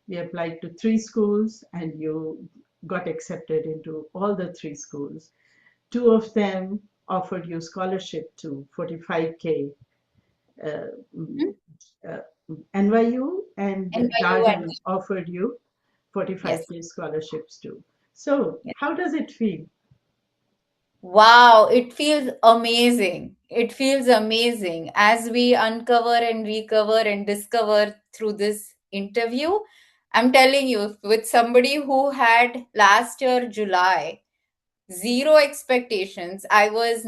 You applied to 3 schools and you got accepted into all the 3 schools. Two of them offered you scholarship to 45K. Uh, Hmm? uh, NYU and NYU and Darden offered you yes. 45K scholarships too. So, Yes. how does it feel? Wow, it feels amazing. It feels amazing as we uncover and recover and discover through this interview. I'm telling you, with somebody who had last year, July, zero expectations, I was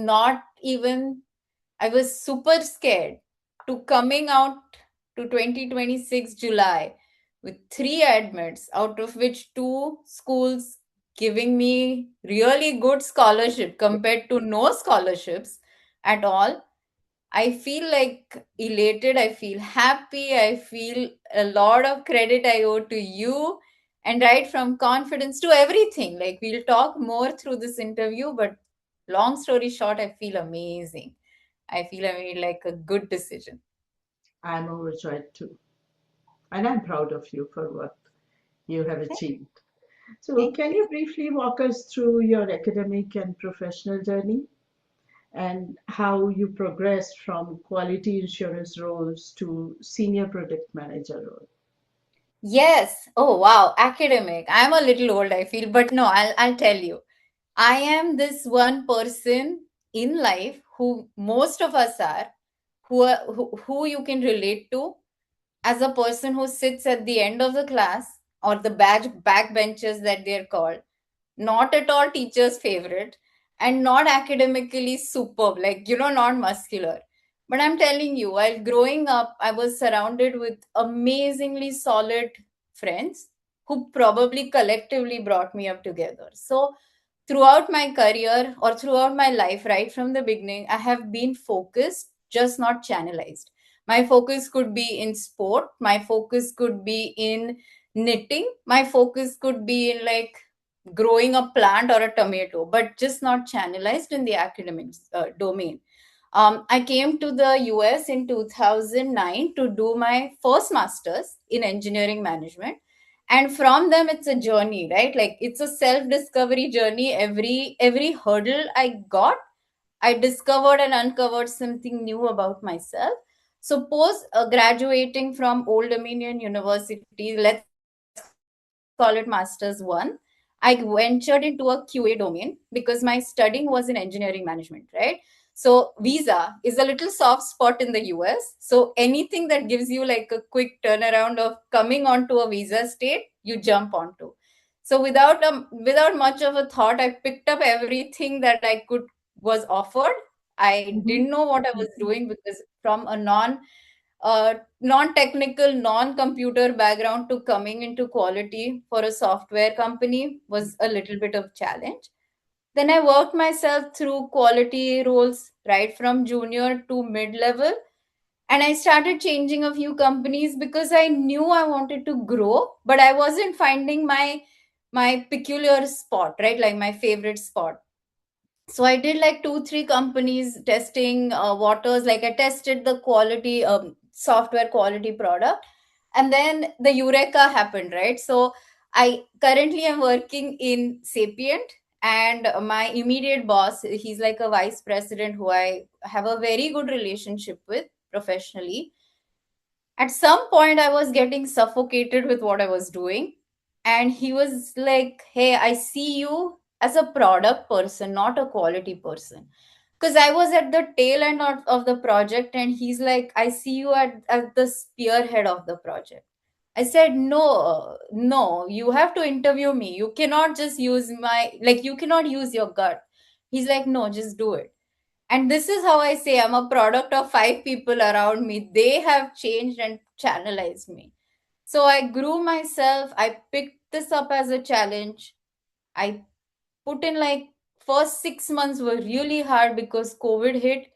super scared to coming out to 2026 July with three admits, out of which two schools giving me really good scholarship compared to no scholarships at all. I feel like elated, I feel happy, I feel a lot of credit I owe to you, and right from confidence to everything. Like, we'll talk more through this interview, but long story short, I feel amazing. I feel I made like a good decision. I'm overjoyed too. And I'm proud of you for what you have achieved. So, Thank can you. you briefly walk us through your academic and professional journey and how you progressed from quality insurance roles to senior product manager role? Yes. Oh wow, academic. I'm a little old, I feel, but no, I'll tell you. I am this one person in life who most of us are, who you can relate to as a person who sits at the end of the class, or the backbenchers that they're called, not at all teacher's favorite, and not academically superb, like, not muscular. But I'm telling you, while growing up, I was surrounded with amazingly solid friends who probably collectively brought me up together. So, throughout my career or throughout my life, right from the beginning, I have been focused, just not channelized. My focus could be in sport, my focus could be in knitting, my focus could be in like growing a plant or a tomato, but just not channelized in the academics domain. I came to the US in 2009 to do my first master's in engineering management. And from them, it's a journey, right? Like, it's a self discovery journey. Every hurdle I got, I discovered and uncovered something new about myself. So, post graduating from Old Dominion University, let's call it Masters 1, I ventured into a QA domain because my studying was in engineering management, right? So, visa is a little soft spot in the US. So, anything that gives you like a quick turnaround of coming onto a visa state, you jump onto. So, without much of a thought, I picked up everything that I could was offered. I Mhm. didn't know what I was doing because from a non-technical, non-computer background to coming into quality for a software company was a little bit of challenge. Then I worked myself through quality roles right from junior to mid-level, and I started changing a few companies because I knew I wanted to grow, but I wasn't finding my peculiar spot, right? Like my favorite spot. So I did like 2 3 companies testing waters. Like, I tested the quality software quality product, and then the eureka happened, right? So I currently am working in Sapient, and my immediate boss, he's like a vice president who I have a very good relationship with professionally. At some point, I was getting suffocated with what I was doing, and he was like, "Hey, I see you as a product person, not a quality person." Because I was at the tail end of the project, and he's like, "I see you at the spearhead of the project." I said, "No, no, you have to interview me. You cannot just use you cannot use your gut." He's like, "No, just do it." And this is how I say I'm a product of 5 people around me. They have changed and channelized me. So I grew myself. I picked this up as a challenge. I put in like first 6 months were really hard because COVID hit.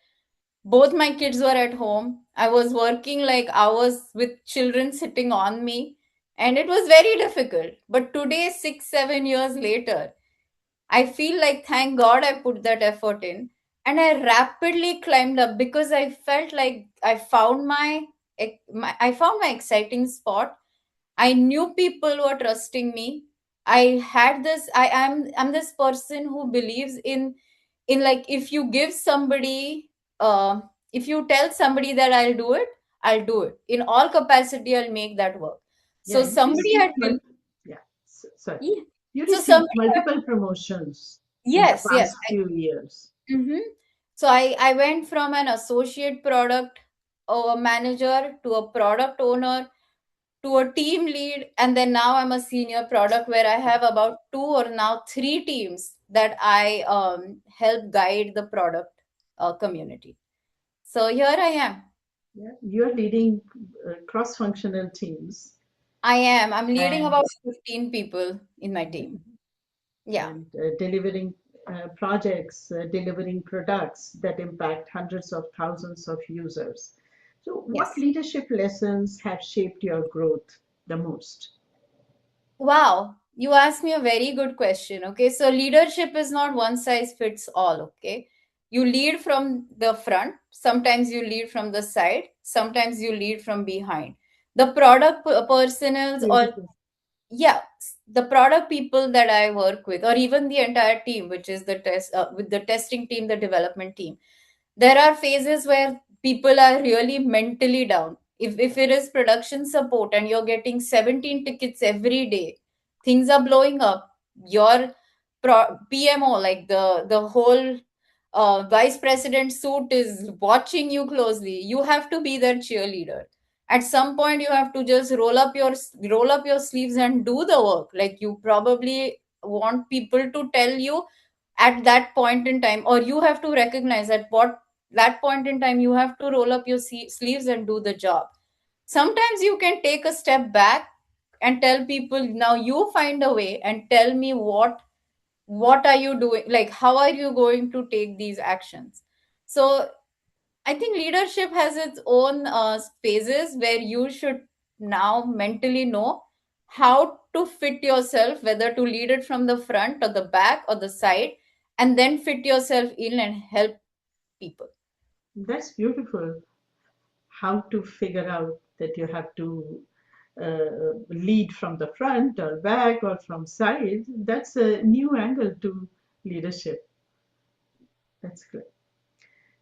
Both my kids were at home. I was working like hours with children sitting on me. And it was very difficult. But today, 6 7 years later, I feel like, thank God I put that effort in. And I rapidly climbed up because I felt like I found my exciting spot. I knew people were trusting me. I'm this person who believes in like, if you give somebody, if you tell somebody that I'll do it in all capacity. I'll make that work. Yeah, So you somebody received had been, yeah, sorry. yeah. You So received somebody had, multiple promotions in the yes, past few years. hmm So I went from an associate product manager to a product owner to a team lead, and then now I'm a senior product, where I have about two or now three teams that I help guide the product community. So here I am. Yeah, you're leading cross-functional teams I'm leading and about 15 people in my team. Yeah. delivering projects, delivering products that impact hundreds of thousands of users. So, what Yes. leadership lessons have shaped your growth the most? Wow, you asked me a very good question. Okay, so leadership is not one size fits all. Okay, you lead from the front, sometimes you lead from the side, sometimes you lead from behind. The product personals, or Beautiful. yeah, the product people that I work with, or even the entire team, which is the test with the testing team, the development team, there are phases where people are really mentally down. If it is production support and you're getting 17 tickets every day, things are blowing up. Your PMO, like the whole vice president suit, is watching you closely. You have to be their cheerleader. At some point, you have to just roll up your sleeves and do the work. Like, you probably want people to tell you at that point in time, or you have to recognize at what that point in time you have to roll up your sleeves and do the job. Sometimes you can take a step back and tell people, now you find a way and tell me what are you doing, like how are you going to take these actions. So I think leadership has its own phases where you should now mentally know how to fit yourself, whether to lead it from the front or the back or the side, and then fit yourself in and help people. That's beautiful. How to figure out that you have to lead from the front or back or from side. That's a new angle to leadership. That's great.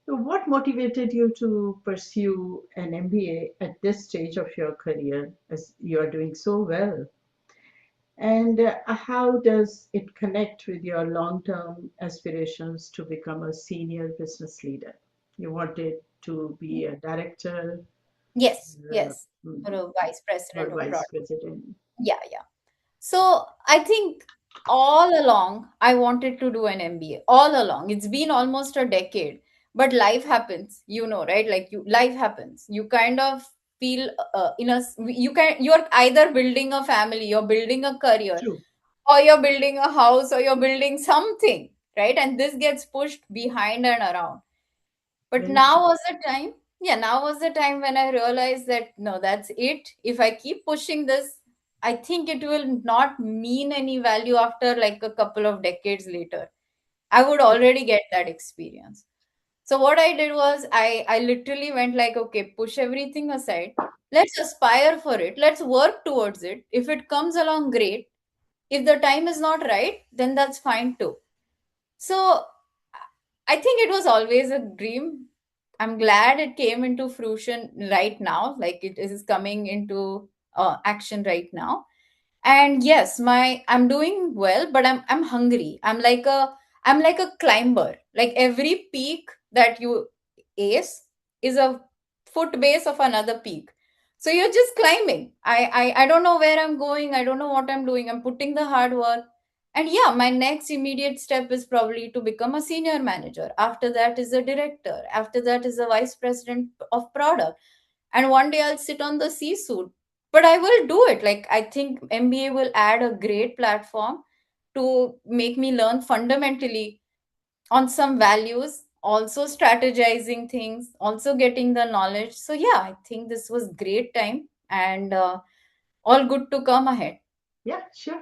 So what motivated you to pursue an MBA at this stage of your career as you are doing so well? And how does it connect with your long-term aspirations to become a senior business leader? You wanted to be a director, Yes, uh, yes, or a vice or president of vice product. president. Yeah, yeah. So I think all along I wanted to do an MBA. All along. It's been almost a decade. But life happens, right? Like, life happens. You kind of feel you're either building a family, you're building a career, True, or you're building a house, or you're building something, right? And this gets pushed behind and around. But very now true. was the time. Yeah, now was the time when I realized that no, that's it. If I keep pushing this, I think it will not mean any value after like a couple of decades later. I would already get that experience. So what I did was I literally went like, okay, push everything aside. Let's aspire for it. Let's work towards it. If it comes along, great. If the time is not right, then that's fine too. So I think it was always a dream. I'm glad it came into fruition right now, like it is coming into action right now. And yes, my I'm doing well, but I'm hungry. I'm like a climber. Like, every peak that you ace is a foot base of another peak. So you're just climbing. I don't know where I'm going. I don't know what I'm doing. I'm putting the hard work. And yeah, my next immediate step is probably to become a senior manager. After that is a director. After that is a vice president of product. And one day I'll sit on the C suite. But I will do it. Like, I think MBA will add a great platform to make me learn fundamentally on some values, also strategizing things, also getting the knowledge. So yeah, I think this was great time, and all good to come ahead. Yeah, sure.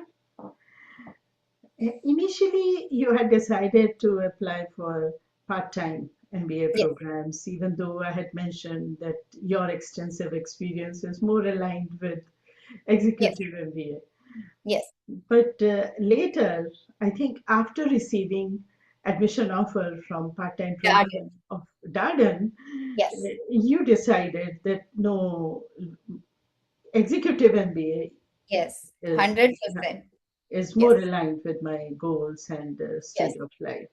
Initially, you had decided to apply for part-time MBA Yes. programs, even though I had mentioned that your extensive experience is more aligned with Yes. executive MBA. Yes. But later, I think after receiving admission offer from part-time Darden. program of Darden, Yes. you decided that no, executive MBA Yes. is 100%. more Yes. aligned with my goals and Yes. state of life.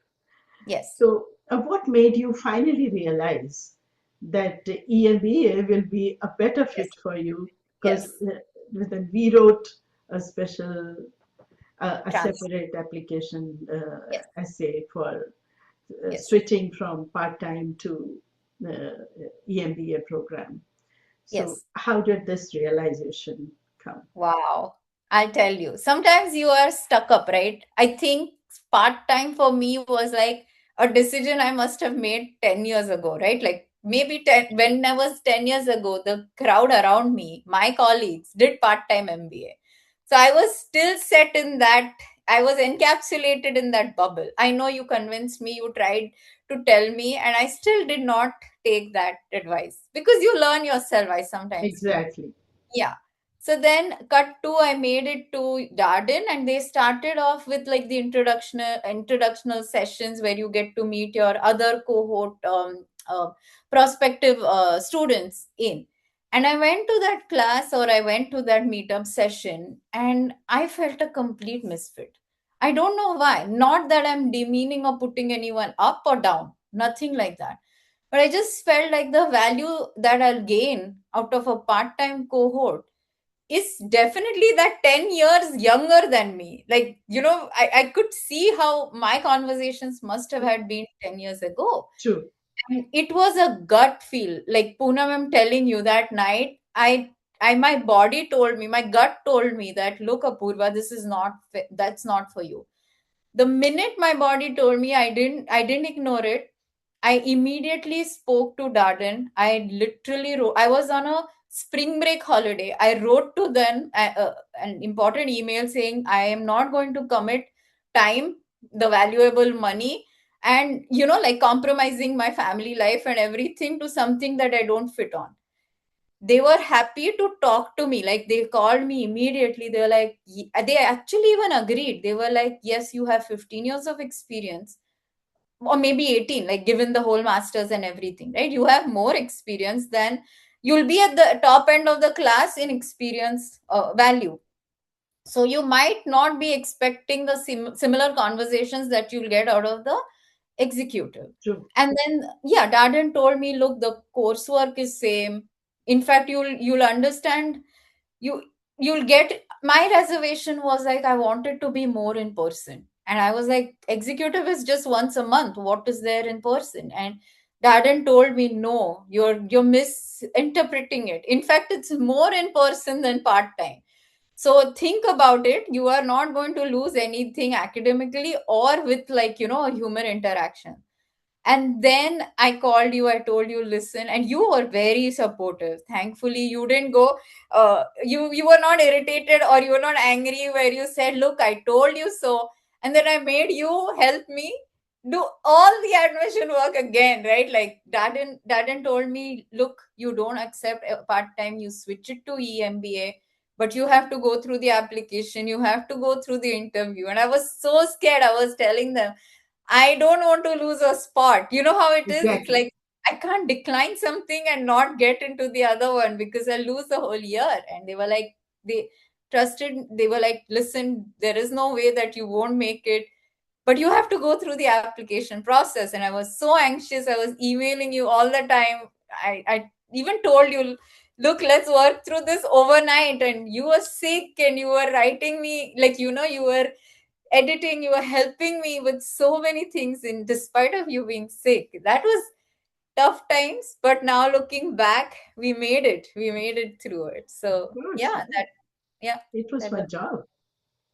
Yes. So, what made you finally realize that EMBA will be a better Yes. fit for you? Because Yes. then we wrote a special, a Trans. separate application Yes. essay for Yes. switching from part-time to EMBA program. So, Yes. how did this realization come? Wow. I'll tell you. Sometimes you are stuck up, right? I think part-time for me was like a decision I must have made 10 years ago, right? Like maybe 10, when I was 10 years ago, the crowd around me, my colleagues, did part-time MBA. So I was still set in that, I was encapsulated in that bubble. I know you convinced me, you tried to tell me, and I still did not take that advice because you learn yourself, I sometimes feel. Exactly. Yeah. So then cut to I made it to Darden and they started off with like the introductional sessions where you get to meet your other cohort prospective students in. And I went to that class or I went to that meetup session and I felt a complete misfit. I don't know why. Not that I'm demeaning or putting anyone up or down. Nothing like that, but I just felt like the value that I'll gain out of a part time cohort is definitely that 10 years younger than me. Like, I could see how my conversations must have had been 10 years ago. True. And it was a gut feel. Like Poonam, I'm telling you, that night, my body told me, my gut told me that, look, Apoorva, this is not, that's not for you. The minute my body told me, I didn't ignore it. I immediately spoke to Darden. I literally wrote, I was on a spring break holiday. I wrote to them an important email saying I am not going to commit time, the valuable money, and like compromising my family life and everything to something that I don't fit on. They were happy to talk to me. Like they called me immediately. They were like, they actually even agreed. They were like, yes, you have 15 years of experience, or maybe 18, like given the whole masters and everything, right? You have more experience than, you'll be at the top end of the class in experience value. So you might not be expecting the similar conversations that you'll get out of the executive. True. And then, yeah, Darden told me, look, the coursework is same. In fact, you'll understand, you you'll get, my reservation was like I wanted to be more in person. And I was like, executive is just once a month. What is there in person? And Darden told me, no, you're misinterpreting it. In fact, it's more in person than part-time. So think about it. You are not going to lose anything academically or with like, a human interaction. And then I called you, I told you, listen, and you were very supportive. Thankfully, you didn't go, you were not irritated or you were not angry, where you said, look, I told you so. And then I made you help me do all the admission work again, right? Like Darden told me, look, you don't accept a part-time, you switch it to EMBA, but you have to go through the application, you have to go through the interview. And I was so scared. I was telling them, I don't want to lose a spot. You know how it is? It's Exactly. like I can't decline something and not get into the other one because I lose the whole year. And they were like, they trusted, they were like, listen, there is no way that you won't make it, but you have to go through the application process. And I was so anxious. I was emailing you all the time. I even told you, look, let's work through this overnight. And you were sick and you were writing me, like, you were editing, you were helping me with so many things in despite of you being sick. That was tough times, but now looking back, we made it through it. Of So course. yeah, that, yeah, It was that my was. job.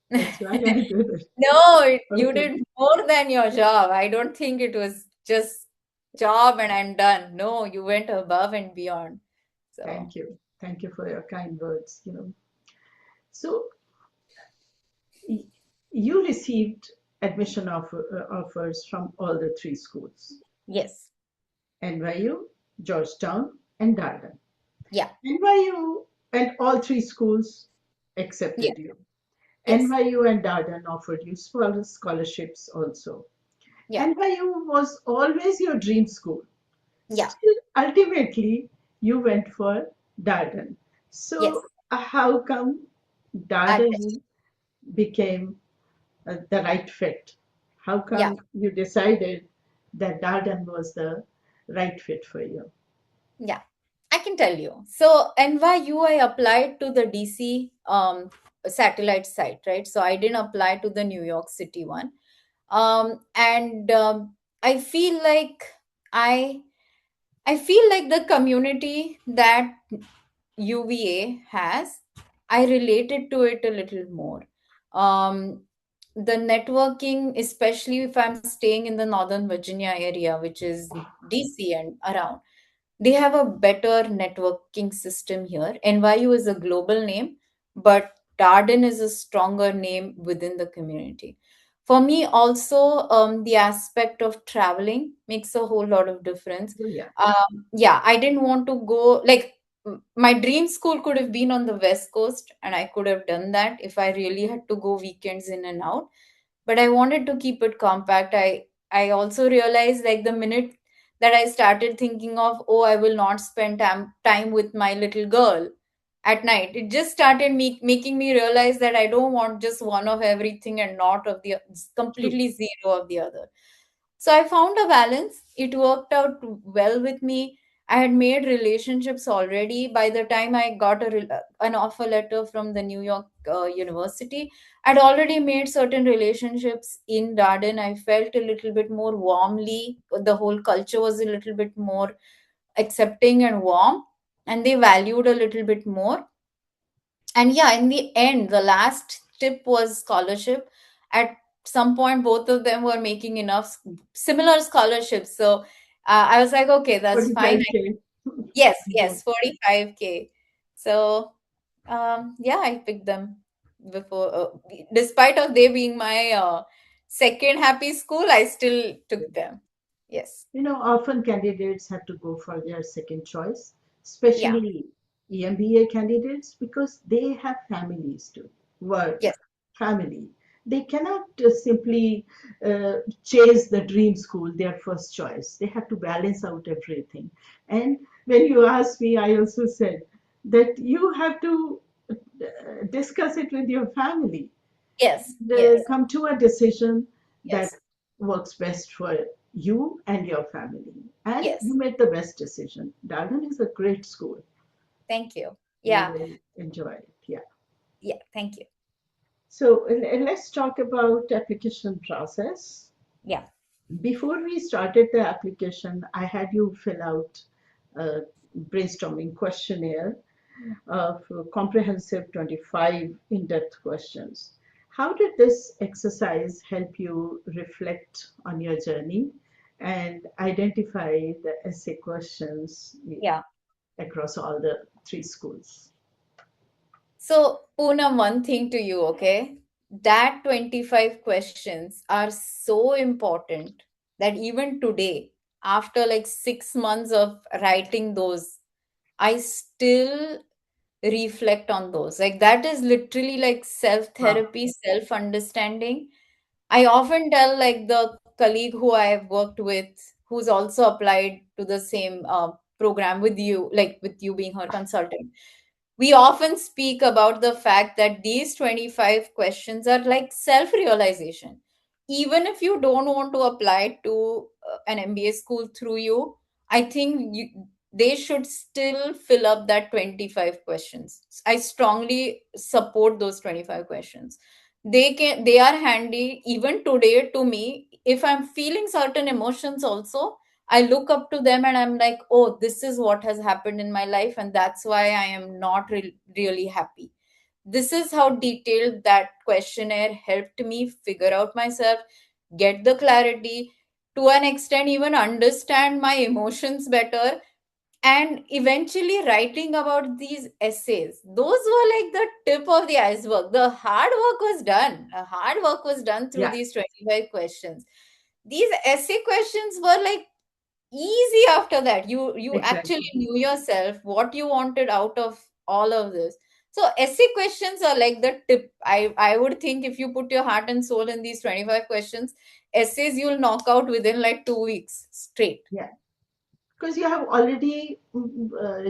That's why I did it. No, you Okay. did more than your job. I don't think it was just job and I'm done. No, you went above and beyond. So Thank you. Thank you for your kind words. So y- you received admission offers from all the three schools: yes. NYU, Georgetown, and Darden. Yeah. NYU. And all three schools Yeah. accepted you. Yes. NYU and Darden offered you scholarships also. Yeah. NYU was always your dream school. Yeah. Still, ultimately, you went for Darden. Yes. So, how come At Darden became the right fit? How yeah. come you decided that Darden was the right fit for you? Yeah. I can tell you. So NYU, I applied to the DC satellite site, right? So I didn't apply to the New York City one. And I feel like I I feel like the community that UVA has, I related to it a little more. Um, the networking, especially if I'm staying in the Northern Virginia area, which is DC and around, they have a better networking system here. NYU is a global name, but Darden is a stronger name within the community. For me, also, the aspect of traveling makes a whole lot of difference. Oh, yeah. Yeah, I didn't want to go like my dream school could have been on the West Coast, and I could have done that if I really had to go weekends in and out. But I wanted to keep it compact. I also realized like the minute that I started thinking of, oh, I will not spend time with my little girl at night, it just started making me realize that I don't want just one of everything and not of the True. completely zero of the other. So I found a balance. It worked out well with me. I had made relationships already. By the time I got an offer letter from the New York University, I'd already made certain relationships in Darden. I felt a little bit more warmly. The whole culture was a little bit more accepting and warm, and they valued a little bit more. And yeah, in the end, the last tip was scholarship. At some point, both of them were making enough similar scholarships. So I was like, okay, that's fine. 45K. Yes, Both. yes, 45K. So yeah, I picked them before, despite of they being my second happy school, I still took them. Yes. Often candidates have to go for their second choice, Yeah. especially EMBA candidates, because they have families too, work, Yes. family. They cannot simply chase the dream school, their first choice. They have to balance out everything. And when you asked me, I also said that you have to discuss it with your family, Yes. Yes. come to a decision that Yes. works best for you and your family. And you Yes. made the best decision. Darden is a great school. Thank you. You Yeah. will enjoy it. Yeah. Yeah. Thank you. So let's talk about application process. Yeah. Before we started the application, I had you fill out a brainstorming questionnaire of comprehensive 25 in-depth questions. How did this exercise help you reflect on your journey and identify the essay questions Yeah. across all the three schools? So, Poonam, one thing to you, okay? That 25 questions are so important that even today, after like 6 months of writing those, I still reflect on those. Like, that is literally like self Wow. therapy, self understanding. I often tell like the colleague who I have worked with, who's also applied to the same program with you, like with you being her consultant, we often speak about the fact that these 25 questions are like self realization. Even if you don't want to apply to an MBA school through you, I think they should still fill up that 25 questions. I strongly support those 25 questions. They are handy even today to me. If I'm feeling certain emotions also, I look up to them and I'm like, oh, this is what has happened in my life, and that's why I am not really happy. This is how detailed that questionnaire helped me figure out myself, get the clarity, to an extent, even understand my emotions better, and eventually writing about these essays. Those were like the tip of the iceberg. The hard work was done. The hard work was done through Yeah, these 25 questions. These essay questions were like easy after that. You actually exactly. knew yourself what you wanted out of all of this. So essay questions are like the tip. I would think if you put your heart and soul in these 25 questions, essays you'll knock out within like 2 weeks straight. Yeah, because you have already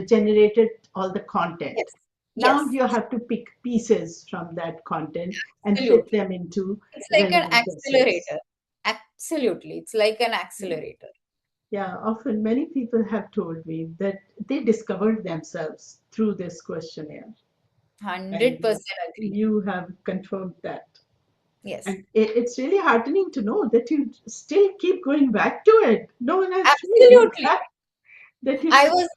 generated all the content. Yes. Now Yes. you have to pick pieces from that content and fit Absolutely. them into It's like an relevant essays. accelerator. Absolutely. It's like an Yeah. accelerator. Yeah, often many people have told me that they discovered themselves through this questionnaire, and 100% agree. you have confirmed that. Yes. And it's really heartening to know that you still keep going back to it. No one has told me Absolutely. that you. I was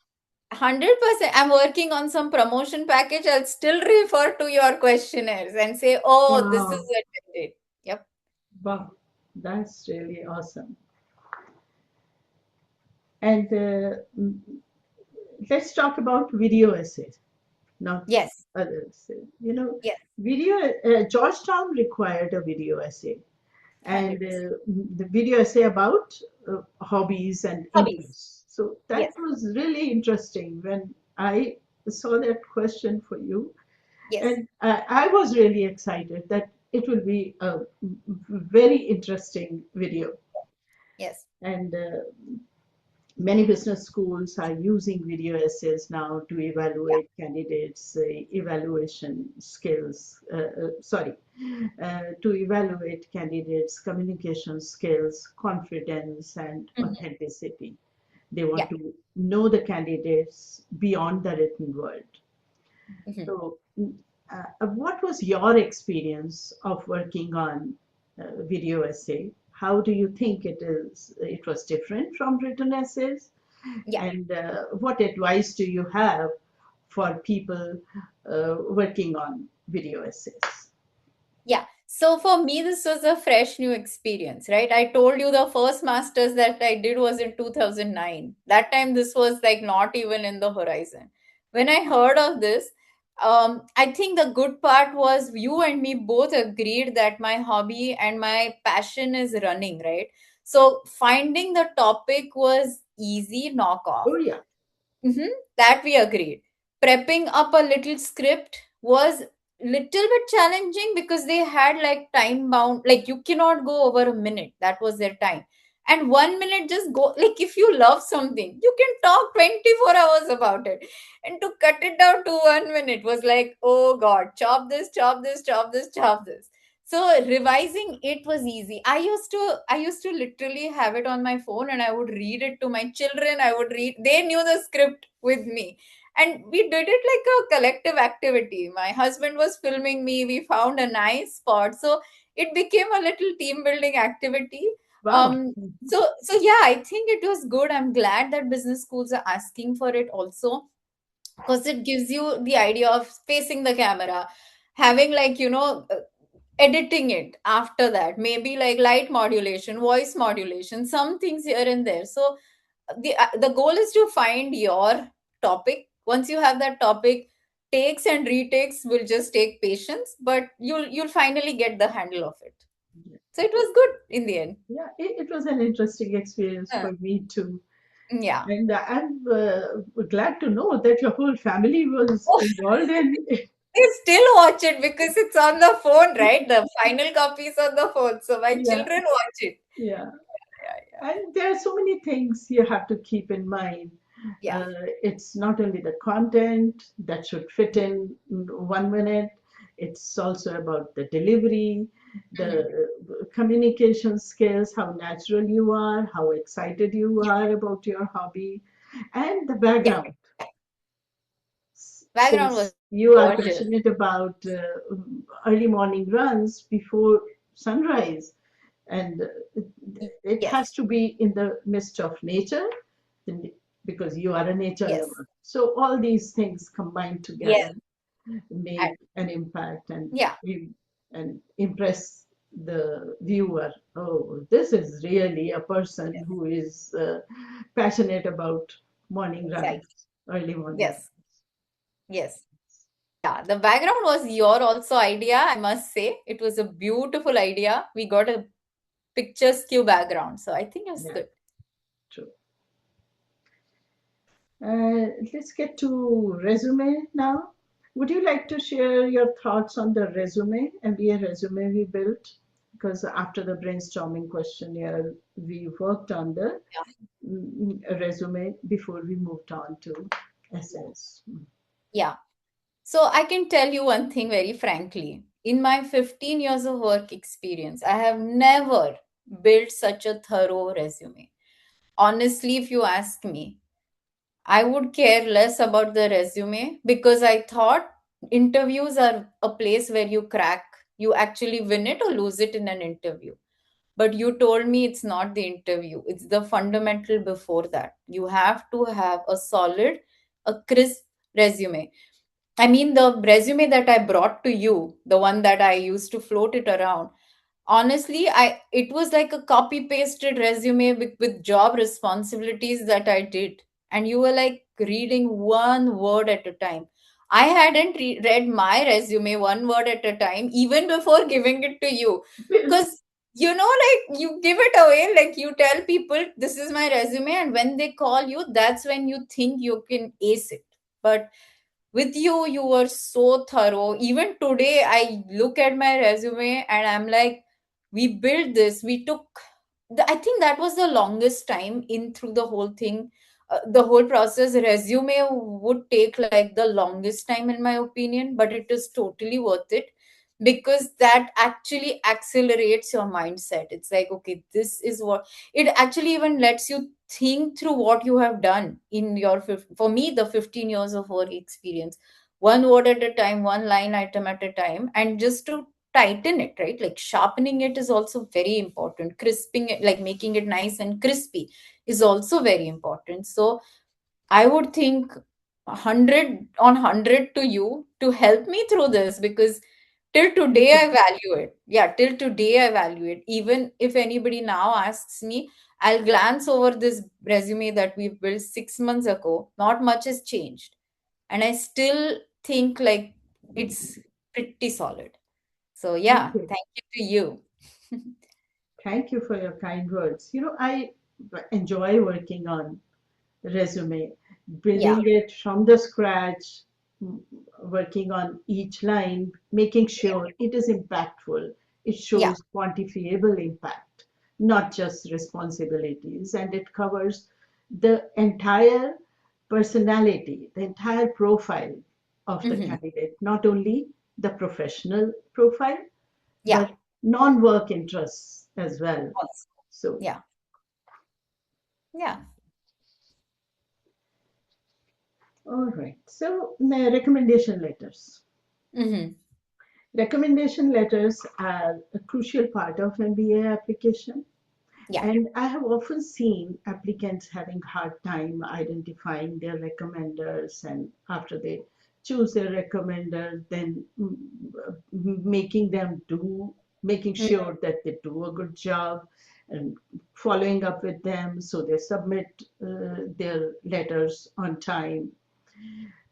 100%. I'm working on some promotion package. I'll still refer to your questionnaires and say, oh, this is Wow, what I did. Yep. wow, that's really awesome. And let's talk about video essays, not Yes. other essays. You know, Yes. video. Georgetown required a video essay, and 100%. the video essay about hobbies and Hobbies. interests. So that Yes. was really interesting when I saw that question for you, Yes. and I was really excited that it will be a very interesting video. Yes. And many business schools are using video essays now to Yeah. evaluate candidates' evaluation skills. To evaluate candidates' communication skills, confidence, and Mhm. authenticity. They want Yeah. to know the candidates beyond the written word. Mhm. So, what was your experience of working on video essay? How do you think it is? It was different from written essays, Yeah. and what advice do you have for people working on video essays? Yeah. So for me, this was a fresh new experience, right? I told you the first master's that I did was in 2009. That time, this was like not even in the horizon. When I heard of this, I think the good part was you and me both agreed that my hobby and my passion is running, right? So finding the topic was easy knock off. Oh yeah, Mm-hmm. That we agreed. Prepping up a little script was little bit challenging because they had like time bound, like you cannot go over a minute. That was their time. And 1 minute just go, like if you love something, you can talk 24 hours about it. And to cut it down to 1 minute was like, oh God, chop this, chop this, chop this, chop this. So revising it was easy. I used to literally have it on my phone and I would read it to my children. I would read, they knew the script with me. And we did it like a collective activity. My husband was filming me. We found a nice spot. So it became a little team building activity. wow. Um so yeah, I think it was good. I'm glad that business schools are asking for it also, because it gives you the idea of facing the camera, having like editing it after that, maybe like light modulation, voice modulation, some things here and there. So the goal is to find your topic. Once you have that topic, takes and retakes will just take patience, but you'll finally get the handle of it. So it was good in the end. Yeah, it was an interesting experience Uh, for me too. yeah. And I'm glad to know that your whole family was involved in it. They still watch it because it's on the phone, right? The final copy is on the phone, so my Yeah, children watch it. yeah. Yeah, yeah, And there are so many things you have to keep in mind. yeah. It's not only the content that should fit in 1 minute, it's also about the delivery, Mhm. the communication skills, how natural you are, how excited you Yeah, are about your hobby, and the yeah. background. Background was Since you are gorgeous. passionate about early morning runs before sunrise, and it Yes, has to be in the midst of nature, because you are a nature yes, lover. So all these things combined yes. together make And an impact yeah, and impress the viewer. Oh, this is really a person yes, who is passionate about morning runs, exactly. early morning Yes, yes. Yeah, the background was your also idea, I must say. It was a beautiful idea. We got a picture skew background, so I think it was runs. Yeah, good. true. Let's get to resume now. Would you like to share your thoughts on the resume, MBA resume we built? Because after the brainstorming questionnaire, we worked on the resume before we moved on to essays. Yeah. So I can tell you one thing very frankly. In my 15 years of work experience, I have never built such a thorough resume. Honestly, if you ask me, I would care less about the resume because I thought interviews are a place where you crack, you actually win it or lose it in an interview. But you told me it's not the interview, it's the fundamental before that. You have to have a solid, a crisp resume. I mean, the resume that I brought to you, the one that I used to float it around, honestly, it was like a copy pasted resume with job responsibilities that I did. And you were like reading one word at a time. I hadn't read my resume one word at a time, even before giving it to you. Because, like you give it away, like you tell people, this is my resume. And when they call you, that's when you think you can ace it. But with you, you were so thorough. Even today, I look at my resume and I'm like, we built this. We took, I think that was the longest time in through the whole thing. The whole process resume would take like the longest time in my opinion, but it is totally worth it because that actually accelerates your mindset. It's like, okay, this is what it actually even lets you think through what you have done in your for me the 15 years of work experience, one word at a time, one line item at a time, and just to tighten it, right? Like sharpening it is also very important, crisping it, like making it nice and crispy, is also very important. So I would think 100 on 100 to you to help me through this because till Thank today you. I value it. Yeah, till today I value it. Even if anybody now asks me, I'll glance over this resume that we built 6 months ago. Not much has changed. And I still think like it's pretty solid. So, Thank yeah, you. thank you to you. Thank you for your kind words. I enjoy working on resume, Yeah, building it from the scratch, mm, working on each line, making sure it is impactful. It yeah. shows quantifiable impact, not just responsibilities, and it covers the entire personality, the entire profile of the Hmm. candidate, not only the professional profile, Yeah. but non-work interests as well. Also. So, Yeah. Yeah. all right. So, the recommendation letters. Hmm. Recommendation letters are a crucial part of MBA application, Yeah. and I have often seen applicants having hard time identifying their recommenders, and after they choose their recommender, then making Mm. sure that they do a good job and following up with them so they submit their letters on time.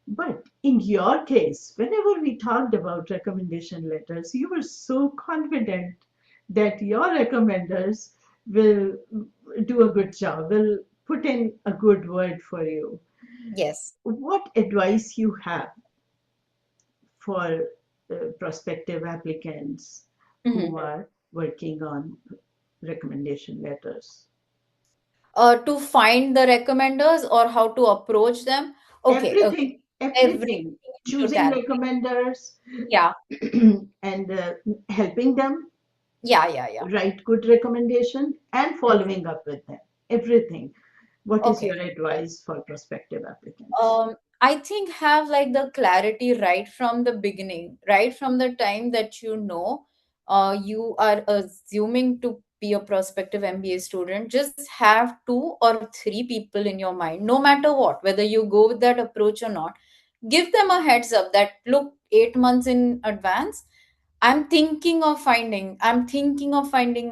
But in your case, whenever we talked about recommendation letters, you were so confident that your recommenders will do a good job, will put in a good word for you. Yes. What advice you have for prospective applicants Hmm. who are working on recommendation letters? To find the recommenders or how to approach them. Okay. Okay. Everything, Everything everything. in Choosing totality. recommenders Yeah. and helping them Yeah. Yeah. Yeah. write good recommendation and Mhm. following up with them. Everything. What is Okay. your advice for prospective applicants? I think have like the clarity right from the beginning, right from the time that you are assuming to be a prospective MBA student. Just have two or three people in your mind, no matter what, whether you go with that approach or not. Give them a heads up that look, 8 months in advance, I'm thinking of finding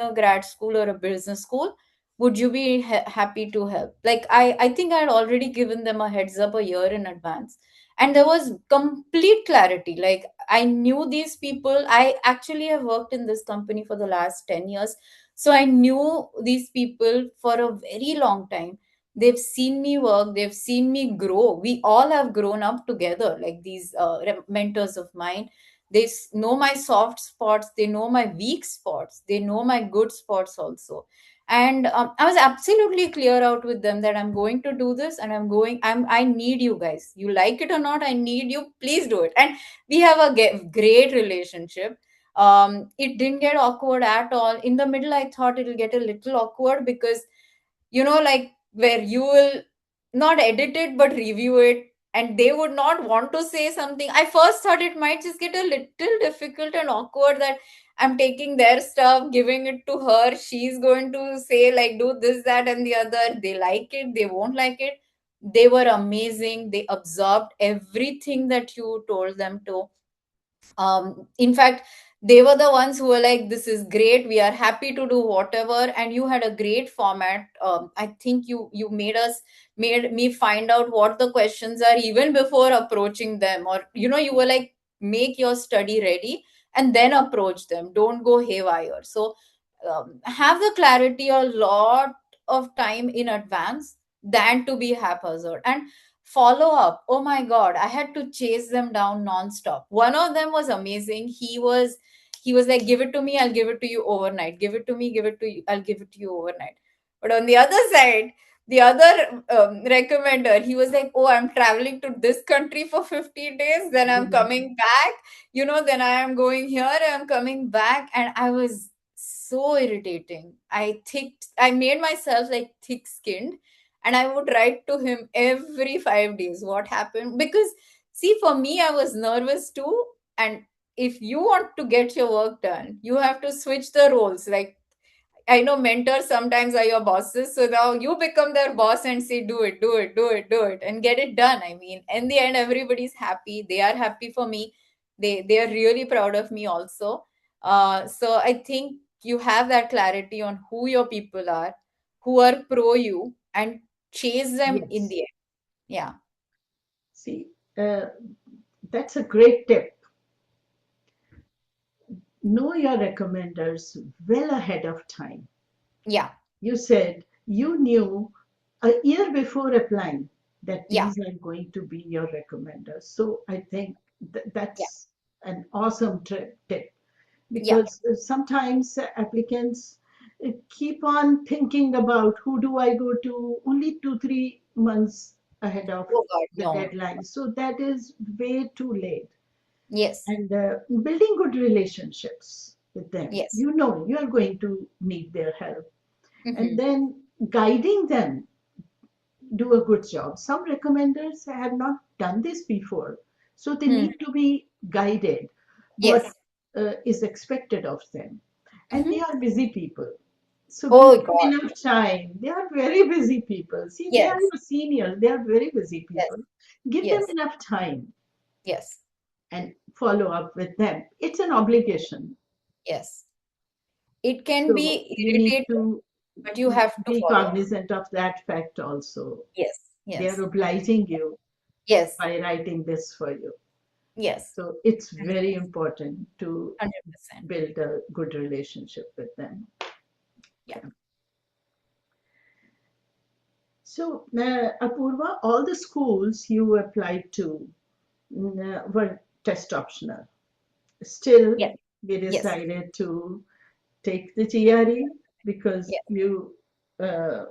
a grad school or a business school. Would you be happy to help? Like I think I had already given them a heads up a year in advance, and there was complete clarity. Like I knew these people. I actually have worked in this company for the last 10 years, so I knew these people for a very long time. They've seen me work, they've seen me grow. We all have grown up together, like these mentors of mine. Know my soft spots, they know my weak spots, they know my good spots also. And I was absolutely clear out with them that I'm going to do this, and I need you guys. You like it or not, I need you. Please do it. And we have a great relationship. It didn't get awkward at all. In the middle, I thought it'll get a little awkward because, like where you will not edit it but review it, and they would not want to say something. I first thought it might just get a little difficult and awkward, that I'm taking their stuff, giving it to her, she's going to say like do this, that, and the other. They like it, they won't like it. They were amazing, they absorbed everything that you told them to. In fact, they were the ones who were like, this is great, we are happy to do whatever. And you had a great format. I think you made me find out what the questions are even before approaching them. Or you were like, make your study ready and then approach them, don't go haywire. So have the clarity a lot of time in advance than to be haphazard. And follow up, oh my god, I had to chase them down nonstop. One of them was amazing. He was like, give it to me, I'll give it to you overnight. Give it to me, give it to you, I'll give it to you overnight. But on the other side, the other recommender, he was like, oh, I'm traveling to this country for 50 days, then I'm Yeah. coming back, then I am going here, I'm coming back. And I was so irritating. I made myself like thick skinned, and I would write to him every 5 days what happened. Because, see, for me, I was nervous too. And if you want to get your work done, you have to switch the roles. Like, I know mentors sometimes are your bosses. So now you become their boss and say, do it, do it, do it, do it, and get it done. I mean, in the end, everybody's happy. They are happy for me. They are really proud of me also. So I think you have that clarity on who your people are, who are pro you, and chase them in Yes. the end. Yeah. See, uh, that's a great tip. Know your recommenders well ahead of time. Yeah. You said you knew a year before applying that Yeah. these are going to be your recommenders. So I think Yeah. that's an awesome tip, Yeah. because sometimes applicants keep on thinking about who do I go to only 2, 3 months ahead of Oh God, the no. deadline. So that is way too late. Yes. And building good relationships with them. Yes. You know you are going to need their help, and Hmm. then guiding them, do a good job. Some recommenders have not done this before, so they Hmm. need to be guided what Yes. is expected of them. And they Hmm. are busy people. So give Oh them God. enough time. They are very busy people. See, they are Yes. your seniors. They are very busy Yes. people. Give them Yes. enough time Yes. and follow up with them. It's an obligation. Yes. It can So be you need irritating, to but you have to be follow. cognizant of that fact also. Yes. They are Yes. obliging you Yes. by writing this for you. Yes. So it's very important to 100%. build a good relationship with them. Yeah. Yeah. So, Apoorva, all the schools you applied to were test optional. Still, Yes. we Yes. decided to take the GRE because Yes. you uh,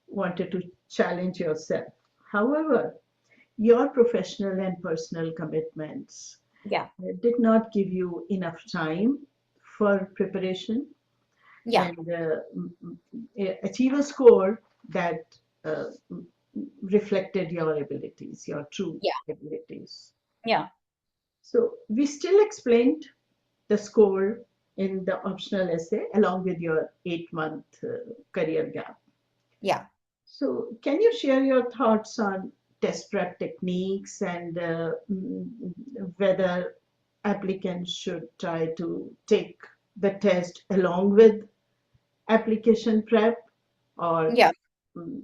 wanted to challenge yourself. However, your professional and personal commitments Yeah. did not give you enough time for preparation Yeah. and achieve a score that uh, reflected your abilities, your true Yeah. abilities. Yeah. So we still explained the score in the optional essay along with your 8 month career gap. Yeah. So can you share your thoughts on test prep techniques and whether applicants should try to take the test along with application prep, or Yeah. mm,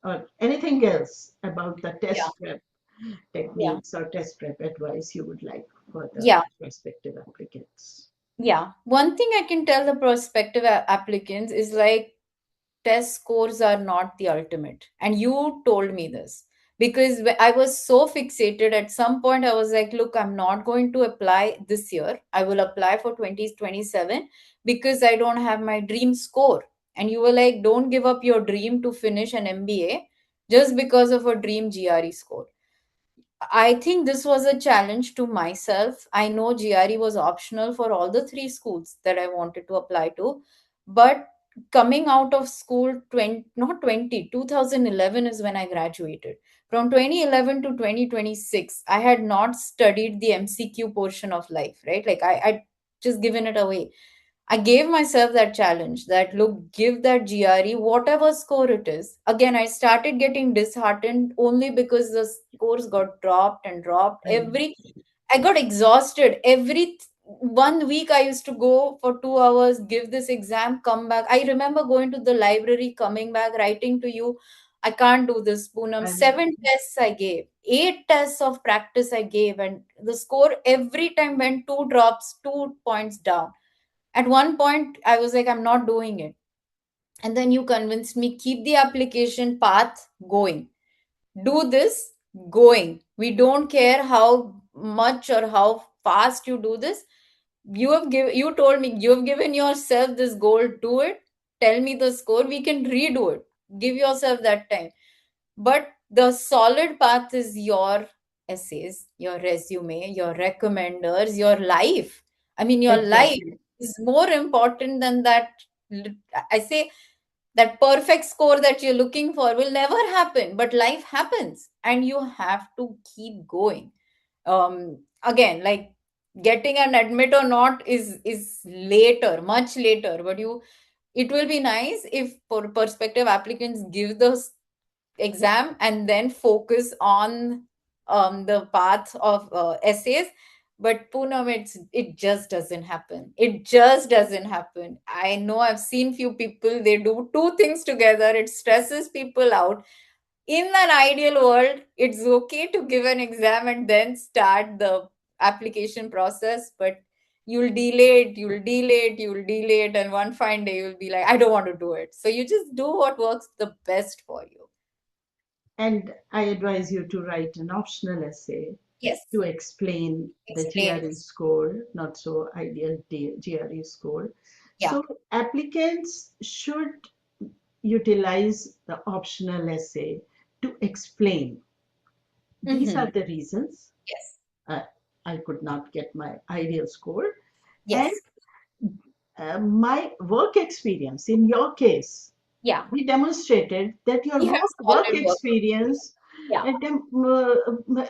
or anything else about the Yeah. test prep Yeah. techniques or test prep advice you would like for the Yeah. prospective applicants? Yeah. One thing I can tell the prospective applicants is like, test scores are not the ultimate. And you told me this because I was so fixated. At some point, I was like, look, I'm not going to apply this year. I will apply for 2027 because I don't have my dream score. And you were like, don't give up your dream to finish an MBA just because of a dream GRE score. I think this was a challenge to myself. I know GRE was optional for all the three schools that I wanted to apply to, but coming out of school 20, not 20, 2011 is when I graduated. From 2011 to 2026, I had not studied the MCQ portion of life, right? Like I just given it away. I gave myself that challenge that look, give that GRE whatever score it is. Again, I started getting disheartened only because the scores got dropped and dropped. And I got exhausted. Every 1 week I used to go for 2 hours, give this exam, come back. I remember going to the library, coming back, writing to you, I can't do this, Poonam. and 7 tests I gave, 8 tests of practice I gave, and the score every time went 2 drops, 2 points down. At one point, I was like, I'm not doing it. And then you convinced me, keep the application path going. Do this going. We don't care how much or how fast you do this. You told me you have given yourself this goal, do it. Tell me the score. We can redo it. Give yourself that time. But the solid path is your essays, your resume, your recommenders, your life. I mean, your life exactly. is more important than that. I say that perfect score that you're looking for will never happen, but life happens and you have to keep going. Again, like getting an admit or not is later, much later, but it will be nice if for prospective applicants give the exam and then focus on the path of essays. But Poonam, it just doesn't happen. It just doesn't happen. I know I've seen few people, they do two things together. It stresses people out. In an ideal world, it's okay to give an exam and then start the application process, but you'll delay it, and one fine day you'll be like, I don't want to do it. So you just do what works the best for you. And I advise you to write an optional essay Yes. to explain the Explain. GRE score, not so ideal GRE score. Yeah. So applicants should utilize the optional essay to explain. These are Mm-hmm. the reasons Yes. uh, I could not get my ideal score. And Yes. my work experience, in your case, Yeah. we demonstrated that your We have work solid work. experience Yeah.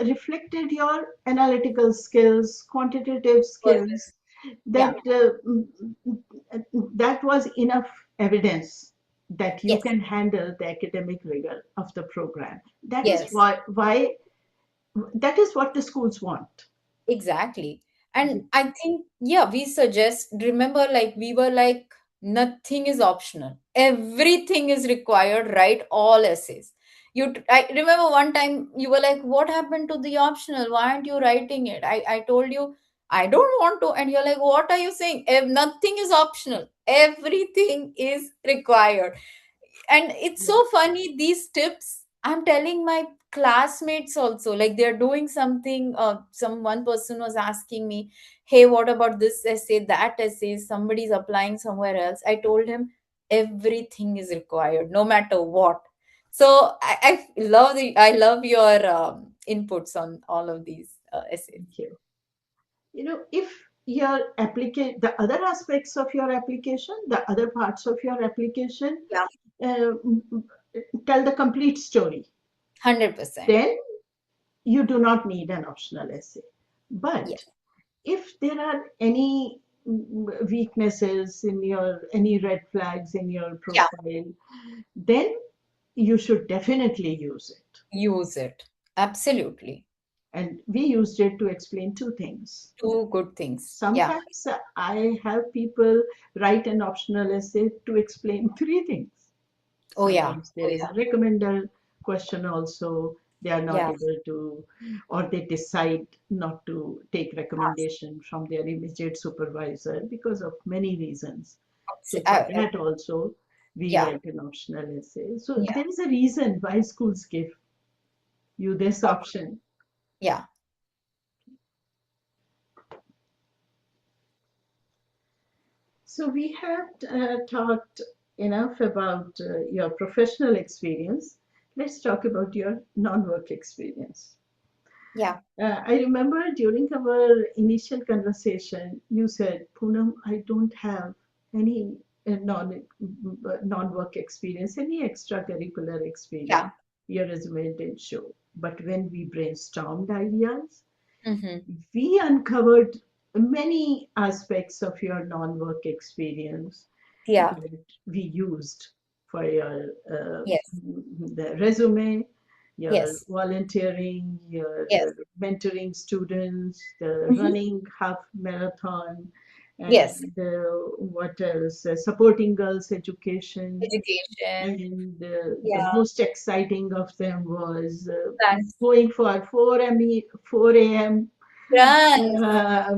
reflected your analytical skills, quantitative Perfect. skills, Yeah. that that was enough evidence that you Yes. can handle the academic rigor of the program. That is Yes. why that is what the schools want. Exactly. And I think, yeah, we suggest, remember, like we were like, nothing is optional. Everything is required, write all essays. I remember one time you were like, what happened to the optional? Why aren't you writing it? I told you, I don't want to. And you're like, what are you saying? Nothing is optional. Everything is required. And it's so funny, these tips I'm telling my classmates also, like they're doing something, some one person was asking me, hey, what about this essay, that essay, somebody's applying somewhere else. I told him everything is required no matter what. So I love your inputs on all of these essays. Thank you. If your application, the other aspects of your application, the other parts of your application, Yeah. uh, tell the complete story, 100%. then you do not need an optional essay. Yes. But if there are any weaknesses in your, any red flags in your Yeah. profile, then you should definitely use it. Use it. Absolutely. And we used it to explain two things. Two good things. Yeah. Sometimes I have people write an optional essay to explain three things. Oh yeah. Sometimes there Oh is yeah. a recommender question also. They are not Yeah. able to, or they decide not to take Ask. recommendation from their immediate supervisor because of many reasons. So for I that also, we Yeah. write an optional essay. So Yeah. there is a reason why schools give you this Okay. option. Yeah. So we have talked enough about your professional experience. Let's talk about your non-work experience. Yeah. I remember during our initial conversation, you said, Poonam, I don't have any non-work experience, any extracurricular Yeah. experience. Your resume didn't show. But when we brainstormed ideas, Mm-hmm. we uncovered many aspects of your non-work experience Yeah. that we used for your Yes. the resume, your Yes. volunteering, your Yes. mentoring students, the Mm-hmm. running half marathon, Yes. and what else? Supporting girls' education. Education. And the Yeah. most exciting of them was Thanks. going for 4 a.m. Runs.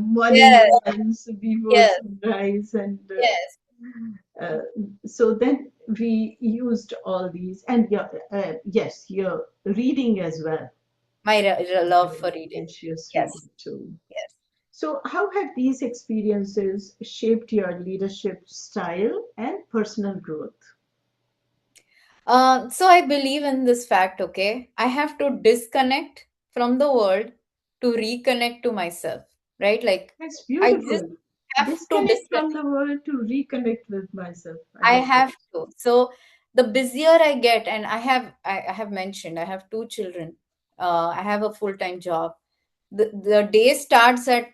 Morning Yes. runs before Yes. sunrise, and Yes. uh, so then we used all these, and yeah, yes, your reading as well, My your love for reading. voracious Yes. reading too. Yes. So, how have these experiences shaped your leadership style and personal growth? So I believe in this fact, okay? I have to disconnect from the world to reconnect to myself, right? Like That's I just beautiful. have to Disconnect from disconnect. the world to reconnect with myself. I I love it. have to. So the busier I get, and I have mentioned I have two children. I have a full-time job. The day starts at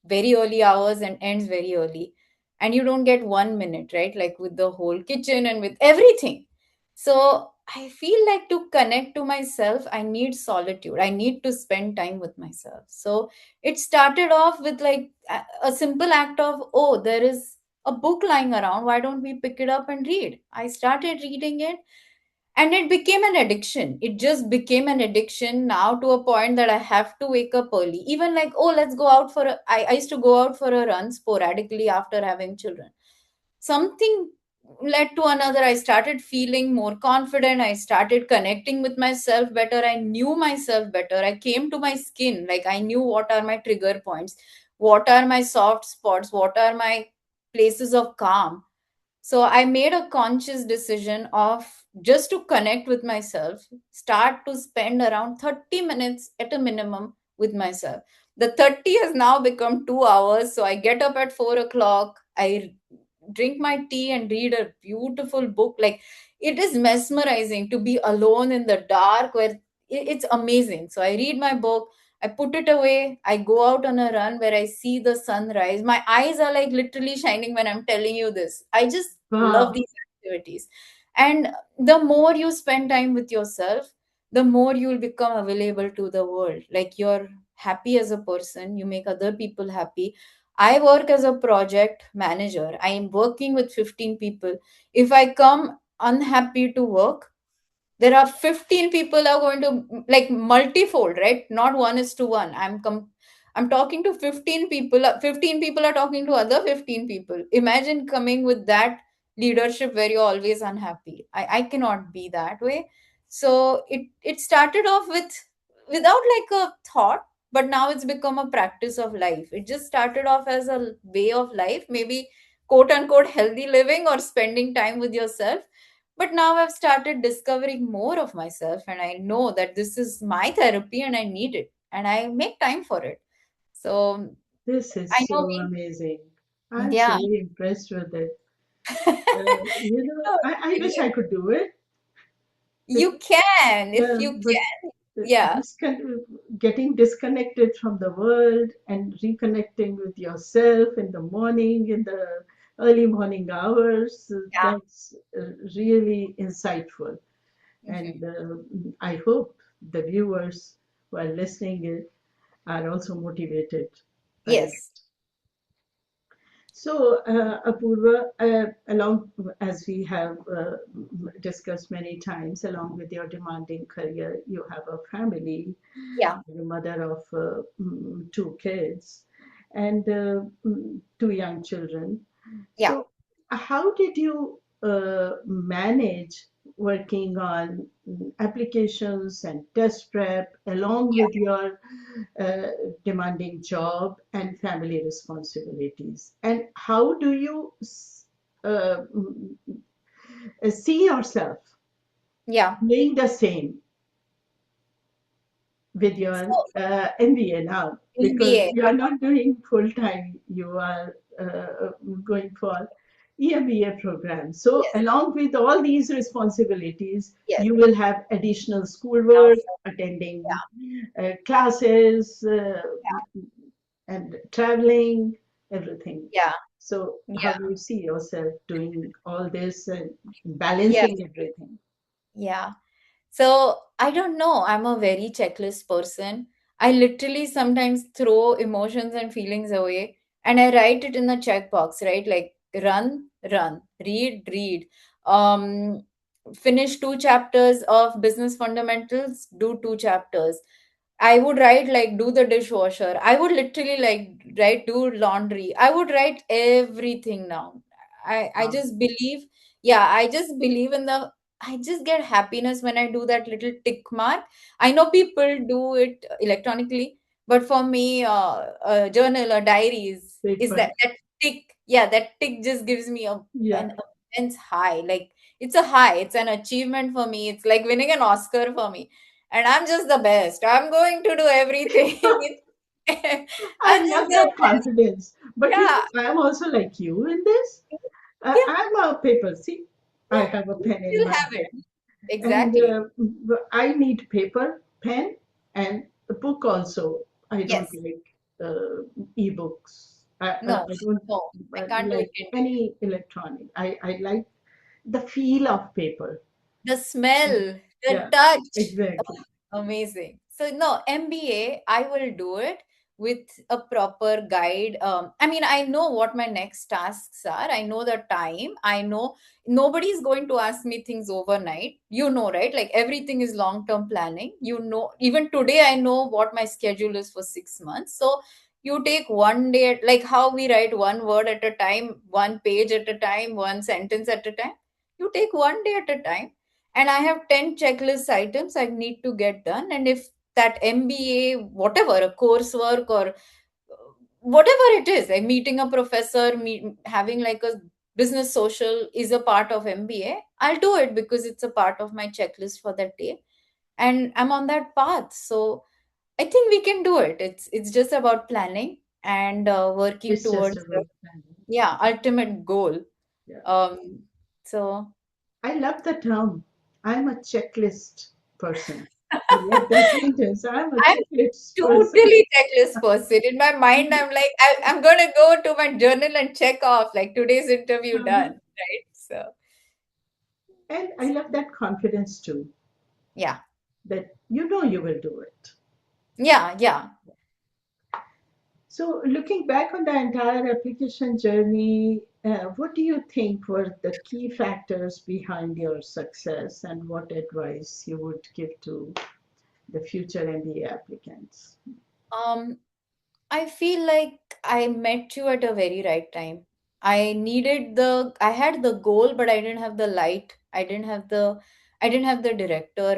very early hours and ends very early, and you don't get 1 minute, right, like with the whole kitchen and with everything. So I feel like to connect to myself I need solitude, I need to spend time with myself. So it started off with like a simple act of, oh, there is a book lying around, why don't we pick it up and read? I started reading it, and it became an addiction. It just became an addiction now, to a point that I have to wake up early, even like, oh, let's go out for I used to go out for a run sporadically after having children. Something led to another. I started feeling more confident, I started connecting with myself better, I knew myself better, I came to my skin, like I knew what are my trigger points, what are my soft spots, what are my places of calm. So I made a conscious decision of just to connect with myself, start to spend around 30 minutes at a minimum with myself. The 30 has now become 2 hours. So I get up at 4 o'clock, I drink my tea and read a beautiful book. Like, it is mesmerizing to be alone in the dark, where it's amazing. So I read my book, I put it away, I go out on a run where I see the sunrise. My eyes are like literally shining when I'm telling you this. I just love Wow, these activities. And the more you spend time with yourself, the more you'll become available to the world. Like, you're happy as a person, you make other people happy. I work as a project manager. I am working with 15 people. If I come unhappy to work, there are 15 people are going to, like, multifold, right? Not 1:1. I'm talking to 15 people. 15 people are talking to other 15 people. Imagine coming with that leadership where you're always unhappy. I cannot be that way. So it started off without like a thought, but now it's become a practice of life. It just started off as a way of life, maybe quote unquote healthy living or spending time with yourself. But now I've started discovering more of myself, and I know that this is my therapy and I need it, and I make time for it. So this is I so know amazing. I'm so yeah. impressed with it. I wish I could do it. You can, if you But can. Yeah. getting disconnected from the world and reconnecting with yourself in the morning, in the early morning hours, Yeah. that's really insightful. Mhm. And I hope the viewers who are listening it are also motivated by it. Yes. So, Apoorva, along as we have discussed many times, along with your demanding career, you have a family, Yeah. you're a mother of two kids and two young children. Yeah. So, how did you manage working on applications and test prep along Yeah. with your uh, demanding job and family responsibilities? And how do you see yourself Yeah. doing the same with your So MBA now? Because MBA. you are not doing full time, you are going for EMBA program. So, Yes. along with all these responsibilities, Yes. you will have additional Now, schoolwork, so, attending yeah. classes, and traveling, everything. Yeah. So, how Yeah. do you see yourself doing all this and Yes. balancing everything? Yeah. So I don't know. I'm a very checklist person. I literally sometimes throw emotions and feelings away and I write it in the checkbox, right? Like run, run, read, read. Um, Finish 2 chapters of business fundamentals, do 2 chapters. I would write like do the dishwasher. I would literally like write do laundry. I would write everything now. I Wow. just believe, yeah, I just believe in the I just get happiness when I do that little tick mark. I know people do it electronically, but for me, a journal or diaries is Paper. that tick. Yeah, that tick just gives me Yeah. an immense high. Like it's a high. It's an achievement for me. It's like winning an Oscar for me, and I'm just the best. I'm going to do everything. I I'm just love the that best. confidence. But Yeah, I'm also like you in this. yeah. I'm a paper. See, I Yeah, have a you pen in still my have it. hand, and Exactly. I need paper, pen, and a book also. I don't Yes. like e-books. No, I don't no, I can't do it like digitally. any electronic. I like the feel of paper. The smell, the Yeah, touch. exactly. Amazing. So no, MBA, I will do it with a proper guide. I mean, I know what my next tasks are. I know the time. I know nobody's going to ask me things overnight. You know, right? Like everything is long-term planning. You know, even today I know what my schedule is for 6 months. So you take one day, like how we write one word at a time, one page at a time, one sentence at a time. You take one day at a time and I have 10 checklist items I need to get done. And if that MBA, whatever, a coursework or whatever it is, like meeting a professor, having like a business social is a part of MBA, I'll do it because it's a part of my checklist for that day. And I'm on that path. So I think we can do it. It's just about planning and working It's just towards the, about planning. yeah, ultimate goal. Yeah. So I love the term. I'm a checklist person. I love that sentence. I'm a I'm checklist person. totally checklist person. In my mind, I'm like, I'm gonna go to my journal and check off like today's interview Uh-huh. done, right? So And I love that confidence too, yeah, that you know you will do it. yeah, yeah. So, looking back on the entire application journey, what do you think were the key factors behind your success, and what advice you would give to the future MBA applicants? Um, I feel like I met you at a very right time. I had the goal, but I didn't have the light. I didn't have the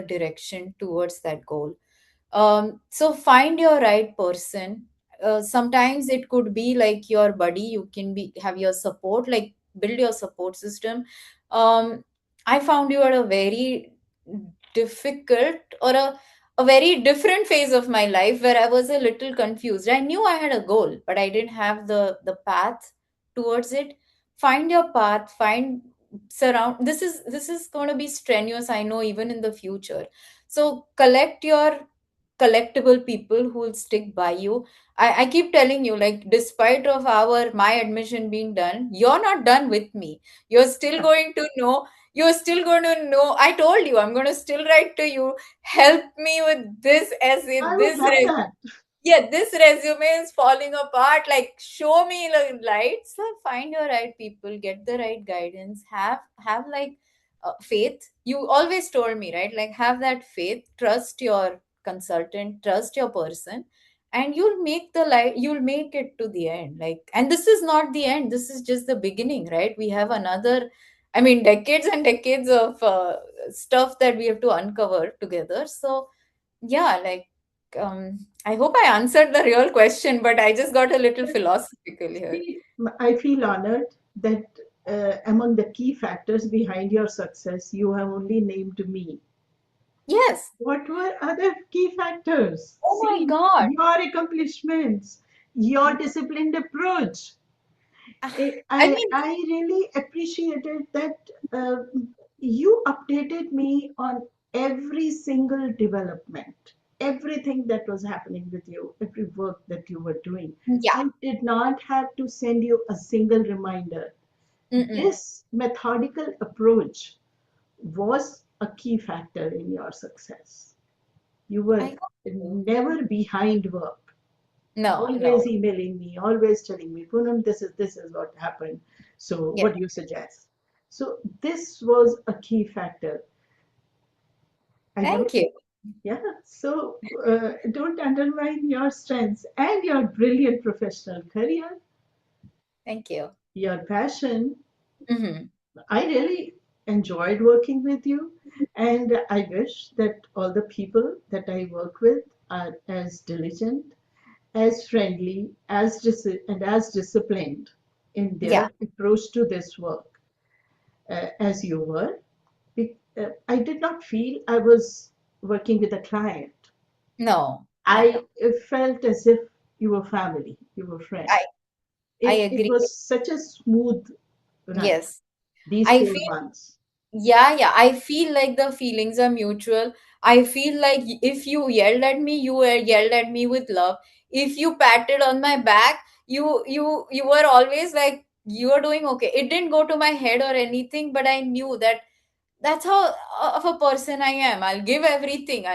direction towards that goal. So find your right person. Sometimes it could be like your buddy. You can be have your support, like build your support system. I found you at a very difficult or a very different phase of my life where I was a little confused. I knew I had a goal, but I didn't have the path towards it. Find your path. Find surround. This is going to be strenuous. I know even in the future. So collect your collectible people who will stick by you. I keep telling you, like, despite of my admission being done, you're not done with me. You're still going to know. You're still going to know. I told you, I'm going to still write to you. Help me with this essay, I would love that. yeah, this resume is falling apart. Like, show me the lights. So find your right people, get the right guidance, have like faith. You always told me, right? Like, have that faith, trust your consultant, trust your person, and you'll make the light, you'll make it to the end. Like, and this is not the end, this is just the beginning, right? We have another I mean, decades and decades of stuff that we have to uncover together. So, yeah, like, I hope I answered the real question, but I just got a little philosophical here. See, I feel honored that among the key factors behind your success, you have only named me. Yes. What were other key factors? Oh my See, God. your accomplishments, your disciplined approach. I mean, I really appreciated that you updated me on every single development, everything that was happening with you, every work that you were doing. yeah. I did not have to send you a single reminder. Mm-mm. This methodical approach was a key factor in your success. You I were hope so. never behind work, No, no. always emailing me, always telling me, Poonam, this is what happened. So Yes. what do you suggest? So this was a key factor. I never, Thank you. yeah. So don't undermine your strengths and your brilliant professional career, Thank you. your passion. Hmm. I really enjoyed working with you, and I wish that all the people that I work with are as diligent, as friendly, and as disciplined in Yeah. their approach to this work as you were. I did not feel I was working with a client. No, no. I felt as if you were family, you were friend. I I It agree. was such a smooth run, Yes. these I four feel months. Yeah, yeah. I feel like the feelings are mutual. I feel like if you yelled at me, you were yelled at me with love. If you patted on my back, you were always like you are doing okay. It didn't go to my head or anything, but I knew that that's how of a person I am. I'll give everything.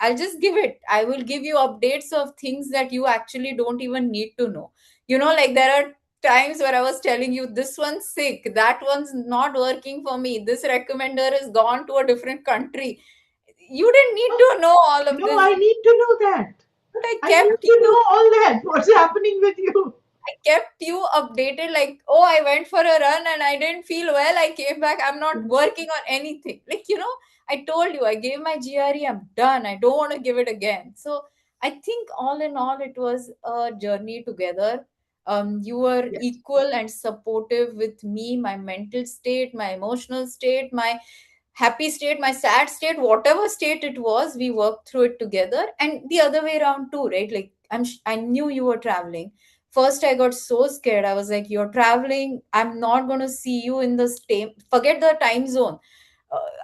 I'll just give it. I will give you updates of things that you actually don't even need to know. Like there are times where I was telling you this one's sick, that one's not working for me, this recommender is gone to a different country. You didn't need Oh, to know all of no, this, I need to know that. but I I need kept to you know all that. What's happening with you? I kept you updated, like, oh, I went for a run and I didn't feel well. I came back. I'm not working on anything. Like, I told you, I gave my GRE, I'm done. I don't want to give it again. So I think all in all, it was a journey together. You were Yes. equal and supportive with me, my mental state, my emotional state, my happy state, my sad state, whatever state it was, we worked through it together. And the other way around too, right? Like I knew you were traveling. First, I got so scared. I was like, "You're traveling. I'm not going to see you in the same. Forget the time zone.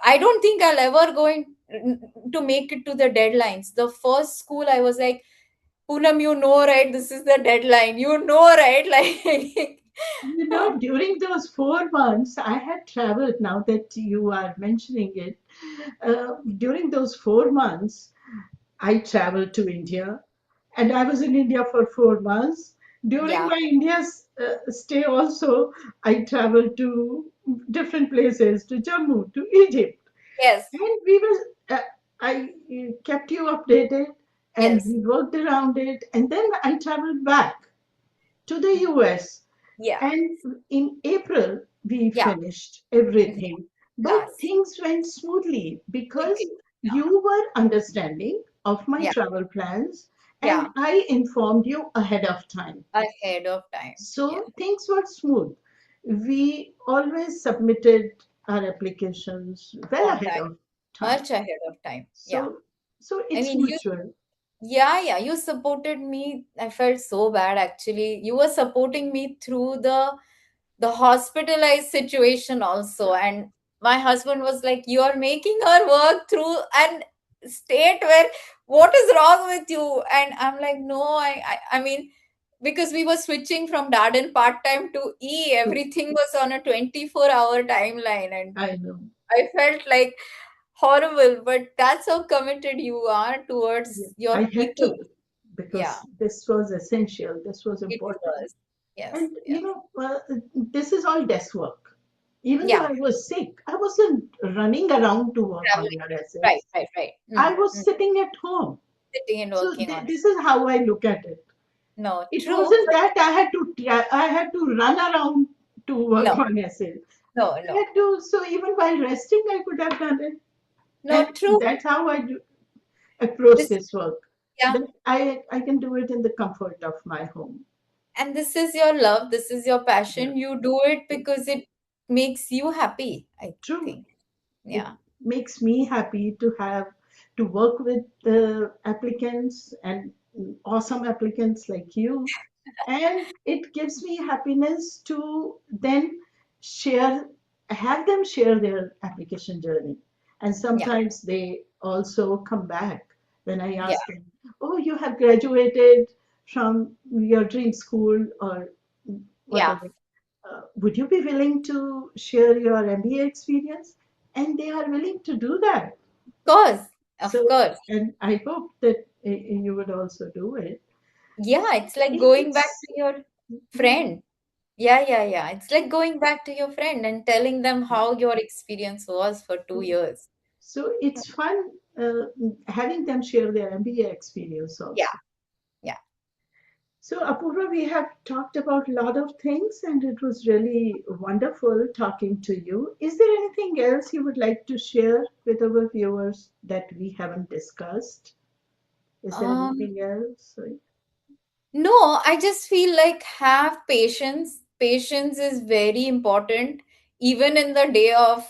I don't think I'll ever going to make it to the deadlines." The first school, I was like, "Poonam, you know, right? This is the deadline. You know, right?" Like, During those 4 months, I had traveled, now that you are mentioning it. During those 4 months, I traveled to India, and I was in India for 4 months. During yeah, my India's stay, also, I traveled to different places, to Jammu, to Egypt, yes, and I kept you updated, and yes, we worked around it, and then I traveled back to the US. yeah, And in April, we yeah, finished yeah. everything. But Last, things went smoothly because quickly, you were understanding of my yeah, travel plans, and yeah, I informed you ahead of time. ahead of time. Yeah, So things were smooth. We always submitted our applications well on ahead time, of time. much ahead of time. Yeah. So so I it's mean, mutual. yeah, yeah, you supported me. I felt so bad actually. You were supporting me through the hospitalized situation also. And my husband was like, "You're making her work through an state where what is wrong with you?" And I'm like, "No, I mean, because we were switching from Darden part-time to everything was on a 24-hour timeline. And I know. I felt like horrible, but that's how committed you are towards Yeah, your I had people. to, Yeah, because this was essential. This was it important. was. Yes, And yes. this is all guesswork. Even though Yeah, I was sick, I wasn't running around to work on traveling. your Right, essays. right, right. I was sitting at home. Sitting and So working on it. this is how I look at it. No, It true, wasn't but that I had to run around to work no, on essays. No, I no. had to, so even while resting, I could have done it. No, And true. that's how I do approach This, this work. yeah. That I can do it in the comfort of my home. And this is your love, this is your Yeah, passion. You do it because it makes you happy, I true. think. It Yeah. makes me happy to have to work with the applicants and awesome applicants like you, and it gives me happiness to then share have them share their application journey, and Yeah. sometimes they also come back when I Yeah. ask them, oh, you have graduated from your dream school or Yeah. whatever, would you be willing to share your MBA experience? And they are willing to do that. Of course. Of So, course. and I hope that you would also do it. Yeah, it's like going back It's to your yeah, friend. Yeah, yeah, yeah. It's like going back to your friend and telling them how your experience was for 2 years. so it's fun having them share their MBA experience Yeah, also. yeah. So, Apoorva, we have talked about a lot of things, and it was really wonderful talking to you. Is there anything else you would like to share with our viewers that we haven't discussed? Is there Um, anything else? No, I just feel like have patience. Patience is very important. Even in the day of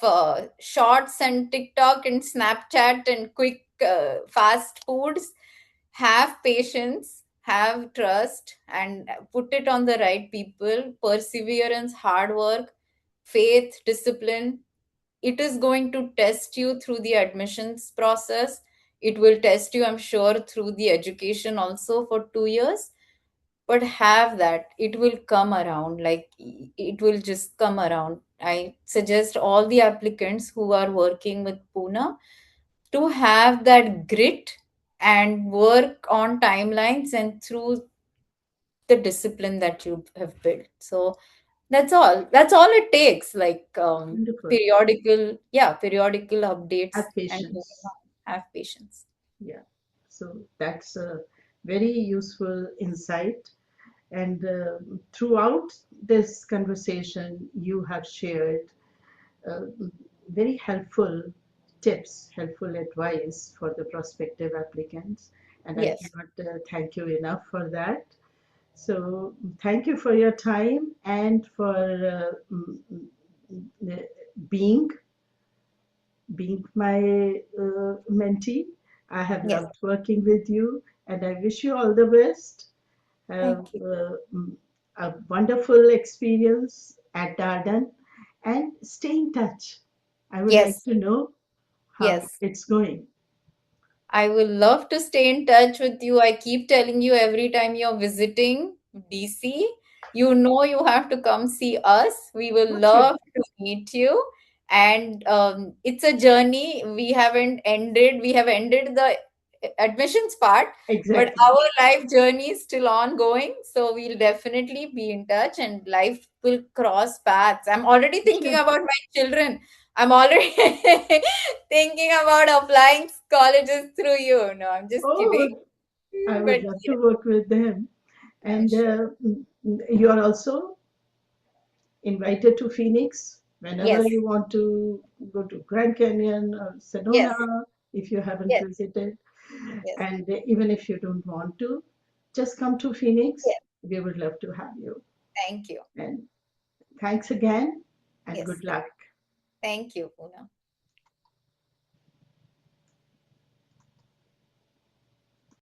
shorts and TikTok and Snapchat and quick, fast foods, have patience, have trust, and put it on the right people. Perseverance, hard work, faith, discipline. It is going to test you through the admissions process. It will test you, I'm sure, through the education also for 2 years, but have that, it will come around, like it will just come around. I suggest all the applicants who are working with Pune to have that grit and work on timelines and through the discipline that you have built. So that's all it takes, like Wonderful. periodical updates Have and patience. have patience. Yeah. So that's a very useful insight. And throughout this conversation, you have shared uh, very helpful tips, helpful advice for the prospective applicants. And I Yes, cannot thank you enough for that. So thank you for your time and for being being my mentee. I have yes. loved working with you, and I wish you all the best. Have Thank you. a wonderful experience at Darden, and stay in touch. I would like Yes, to know how yes. it's going. I will love to stay in touch with you. I keep telling you every time you're visiting DC, you know you have to come see us. We will Oh, sure. love to meet you. And it's a journey. We haven't ended. We have ended the admissions part, but Exactly. our life journey is still ongoing. So we'll definitely be in touch and life will cross paths. I'm already thinking Sure. about my children. I'm already thinking about applying colleges through you. No, I'm just kidding. Oh, I But would love to yes, work with them. And sure. you are also invited to Phoenix whenever Yes, you want to go to Grand Canyon or yes, Sedona if you haven't yes, visited. yes, And even if you don't want to, just come to Phoenix. yes. We would love to have you. Thank you. And thanks again and Yes, good luck. thank you, Poonam.